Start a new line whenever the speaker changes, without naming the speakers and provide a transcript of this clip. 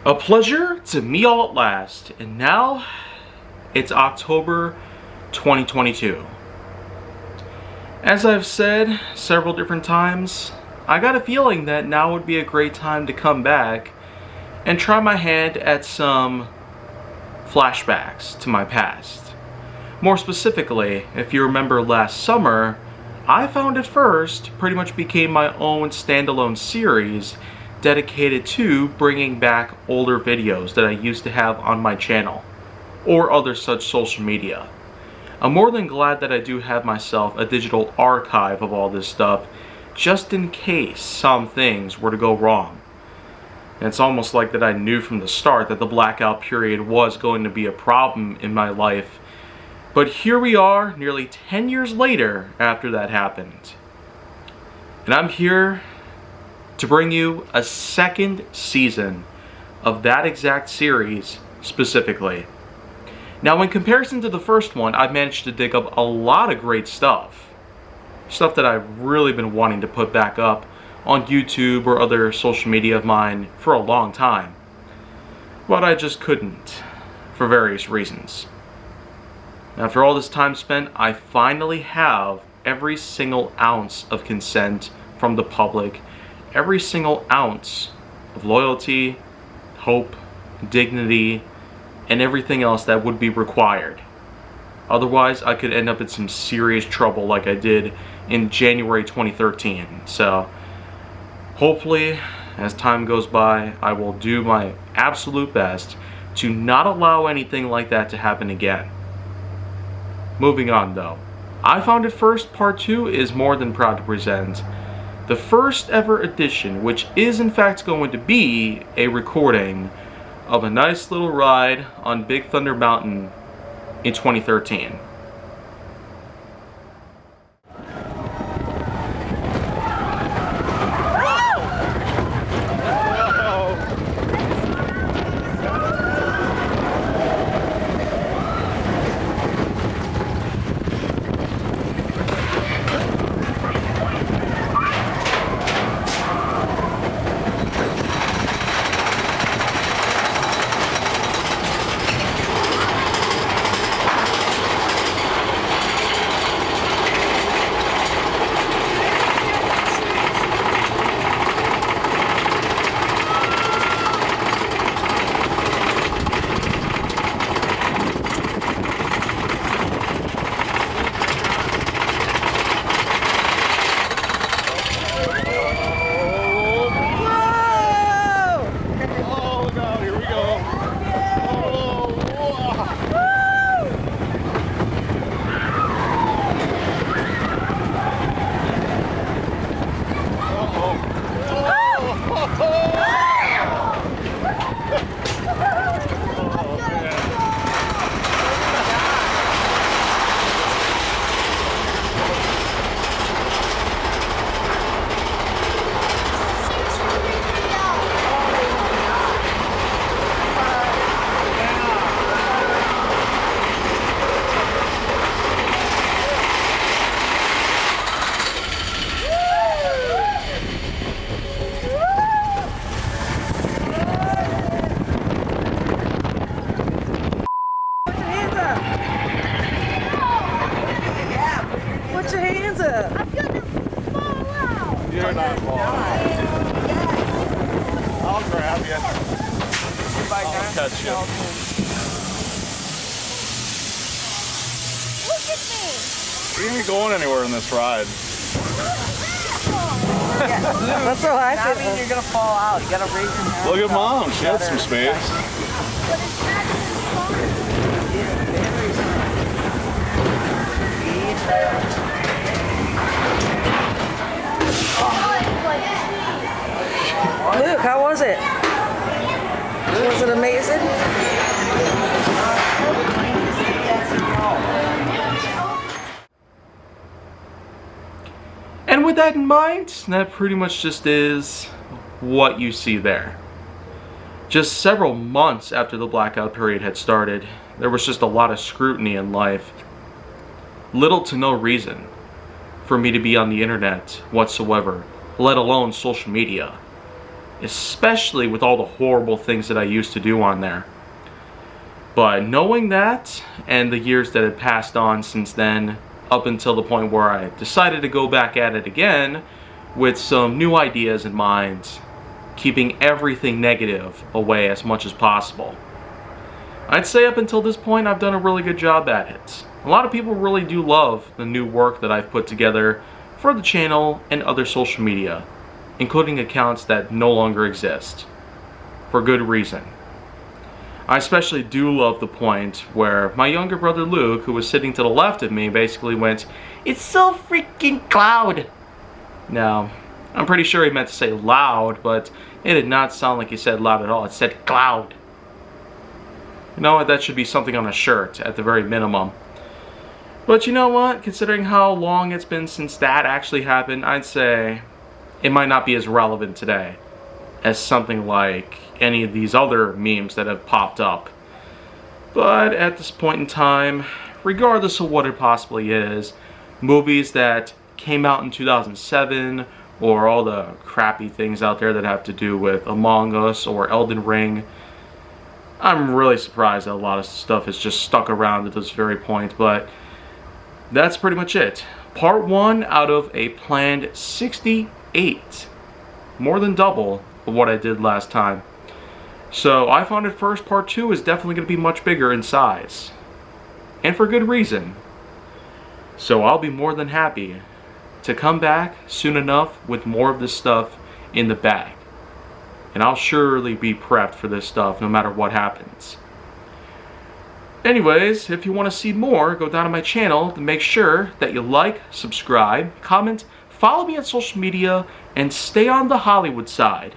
A pleasure to meet all at last, and now it's October 2022. As I've said several different times, I got a feeling that now would be a great time to come back and try my hand at some flashbacks to my past. More specifically, if you remember last summer, I Found It First pretty much became my own standalone series dedicated to bringing back older videos that I used to have on my channel or other such social media. I'm more than glad that I do have myself a digital archive of all this stuff just in case some things were to go wrong. And it's almost like that I knew from the start that the blackout period was going to be a problem in my life. But here we are, nearly 10 years later after that happened. And I'm here to bring you a second season of that exact series specifically. Now, in comparison to the first one, I've managed to dig up a lot of great stuff. Stuff that I've really been wanting to put back up on YouTube or other social media of mine for a long time. But I just couldn't, for various reasons. After all this time spent, I finally have every single ounce of consent from the public, every single ounce of loyalty, hope, dignity, and everything else that would be required. Otherwise, I could end up in some serious trouble like I did in January 2013. So, hopefully, as time goes by, I will do my absolute best to not allow anything like that to happen again. Moving on though, I Found It First Part 2 is more than proud to present the first ever edition, which is in fact going to be a recording of a nice little ride on Big Thunder Mountain in 2013.
Put your hands up. I'm gonna fall out.
You're not falling out. I'll grab you. I'll catch you.
Look at me.
You ain't going anywhere in this ride.
That's what I
I mean, you're gonna fall out. You gotta raise your hand.
Look at Mom. She had some space.
Luke, how was it? Was it amazing?
And with that in mind, that pretty much just is what you see there. Just several months after the blackout period had started, there was just a lot of scrutiny in life. Little to no reason for me to be on the internet whatsoever, let alone social media. especially with all the horrible things that I used to do on there. But knowing that, and the years that had passed on since then, up until the point where I decided to go back at it again with some new ideas in mind, keeping everything negative away as much as possible. I'd say up until this point I've done a really good job at it. A lot of people really do love the new work that I've put together for the channel and other social media, including accounts that no longer exist, for good reason. I especially do love the point where my younger brother Luke, who was sitting to the left of me, basically went, "It's so freaking cloud." Now, I'm pretty sure he meant to say loud, but it did not sound like he said loud at all. It said cloud. You know what, that should be something on a shirt at the very minimum. But you know what, considering how long it's been since that actually happened, I'd say it might not be as relevant today as something like any of these other memes that have popped up. But at this point in time, regardless of what it possibly is, movies that came out in 2007, or all the crappy things out there that have to do with Among Us or Elden Ring, I'm really surprised that a lot of stuff has just stuck around at this very point. But that's pretty much it. Part 1 out of a planned 68. More than double of what I did last time. So I found at first part 2 is definitely going to be much bigger in size. And for good reason. So I'll be more than happy to come back soon enough with more of this stuff in the bag. And I'll surely be prepped for this stuff no matter what happens. Anyways, if you want to see more, go down to my channel to make sure that you like, subscribe, comment, follow me on social media, and stay on the Hollywood side.